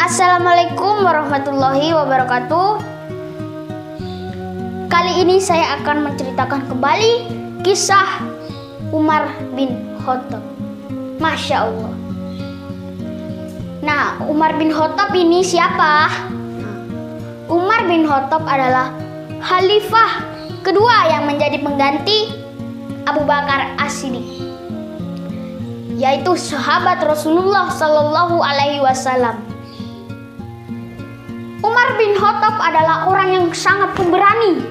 Assalamualaikum warahmatullahi wabarakatuh. Kali ini saya akan menceritakan kembali kisah Umar bin Khattab. Masya Allah. Nah, Umar bin Khattab ini siapa? Umar bin Khattab adalah khalifah kedua yang menjadi pengganti Abu Bakar As-Siddiq, yaitu sahabat Rasulullah Shallallahu Alaihi Wasallam. Umar bin Khattab adalah orang yang sangat pemberani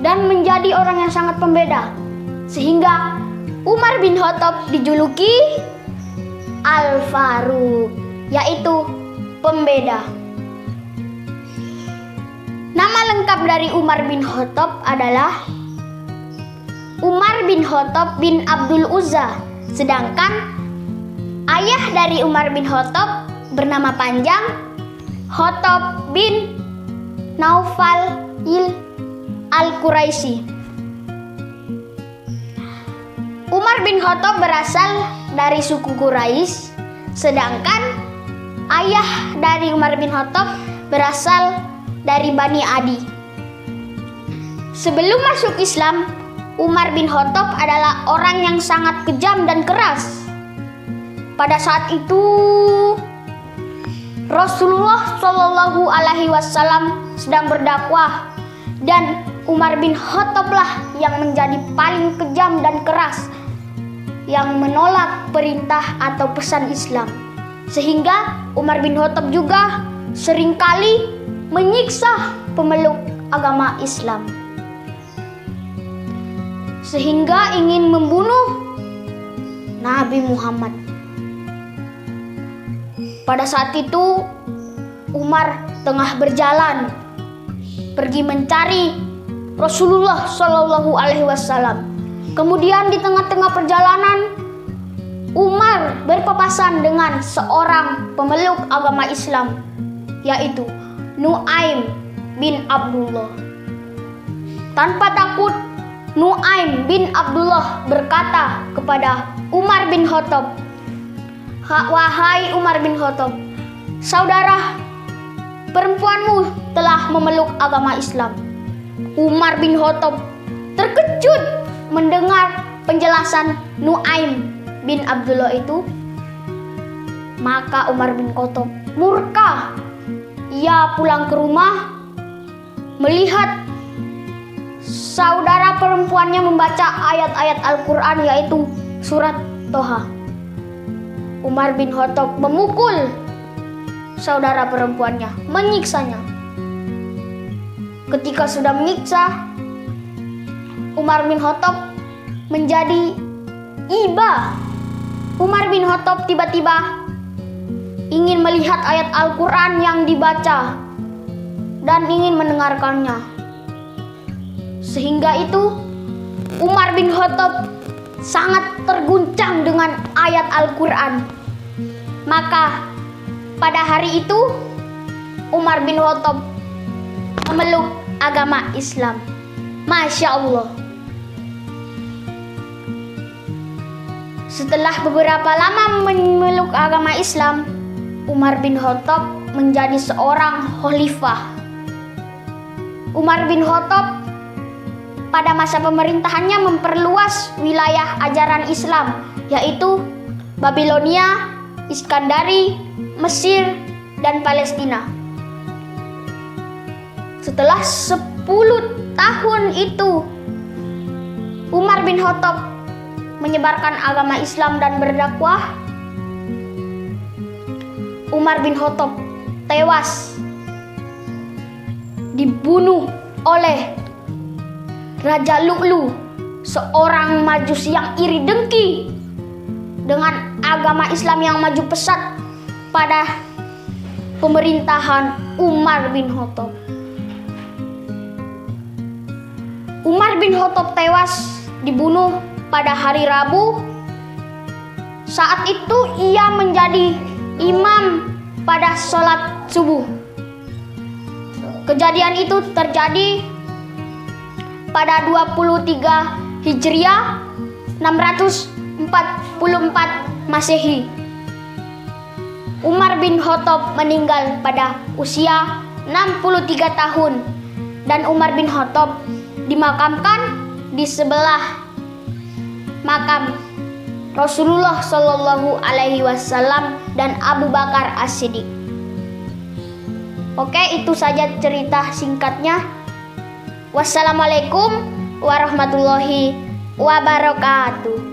dan menjadi orang yang sangat pembeda, sehingga Umar bin Khattab dijuluki Al-Faruq, yaitu pembeda. Nama lengkap dari Umar bin Khattab adalah Umar bin Khattab bin Abdul Uzza, sedangkan ayah dari Umar bin Khattab bernama panjang Khattab bin Naufal Al-Quraisy. Umar bin Khattab berasal dari suku Quraisy, sedangkan ayah dari Umar bin Khattab berasal dari Bani Adi. Sebelum masuk Islam, Umar bin Khattab adalah orang yang sangat kejam dan keras. Pada saat itu Rasulullah Shallallahu Alaihi Wasallam sedang berdakwah, dan Umar bin Khattablah yang menjadi paling kejam dan keras, yang menolak perintah atau pesan Islam. Sehingga Umar bin Khattab juga seringkali menyiksa pemeluk agama Islam, sehingga ingin membunuh Nabi Muhammad. Pada saat itu Umar tengah berjalan pergi mencari Rasulullah Shallallahu Alaihi Wasallam. Kemudian di tengah-tengah perjalanan Umar berpapasan dengan seorang pemeluk agama Islam, yaitu Nu'aim bin Abdullah. Tanpa takut, Nu'aim bin Abdullah berkata kepada Umar bin Khattab, "Wahai Umar bin Khattab, saudara perempuanmu telah memeluk agama Islam." Umar bin Khattab terkejut mendengar penjelasan Nu'aim bin Abdullah itu. Maka Umar bin Khattab murka. Ia pulang ke rumah melihat saudara perempuannya membaca ayat-ayat Al-Quran, yaitu surat Toha. Umar bin Khattab memukul saudara perempuannya, menyiksanya. Ketika sudah menyiksa, Umar bin Khattab menjadi iba. Umar bin Khattab tiba-tiba ingin melihat ayat Al-Quran yang dibaca dan ingin mendengarkannya. Sehingga itu Umar bin Khattab sangat terguncang dengan ayat Al-Quran. Maka pada hari itu Umar bin Khattab memeluk agama Islam. Masya Allah. Setelah beberapa lama memeluk agama Islam, Umar bin Khattab menjadi seorang khalifah. Umar bin Khattab pada masa pemerintahannya memperluas wilayah ajaran Islam, yaitu Babilonia, Iskandari, Mesir, dan Palestina. Setelah 10 tahun itu, Umar bin Khattab menyebarkan agama Islam dan berdakwah. Umar bin Khattab tewas dibunuh oleh Raja Lu'lu, seorang majusi yang iri dengki dengan agama Islam yang maju pesat pada pemerintahan Umar bin Khattab. Umar bin Khattab tewas dibunuh pada hari Rabu. Saat itu ia menjadi imam pada sholat subuh. Kejadian itu terjadi pada 23 Hijriah 644 Masehi. Umar bin Khattab meninggal pada usia 63 tahun dan Umar bin Khattab dimakamkan di sebelah makam Rasulullah Shallallahu Alaihi Wasallam dan Abu Bakar As-Siddiq. Oke, itu saja cerita singkatnya. Wassalamualaikum warahmatullahi wabarakatuh.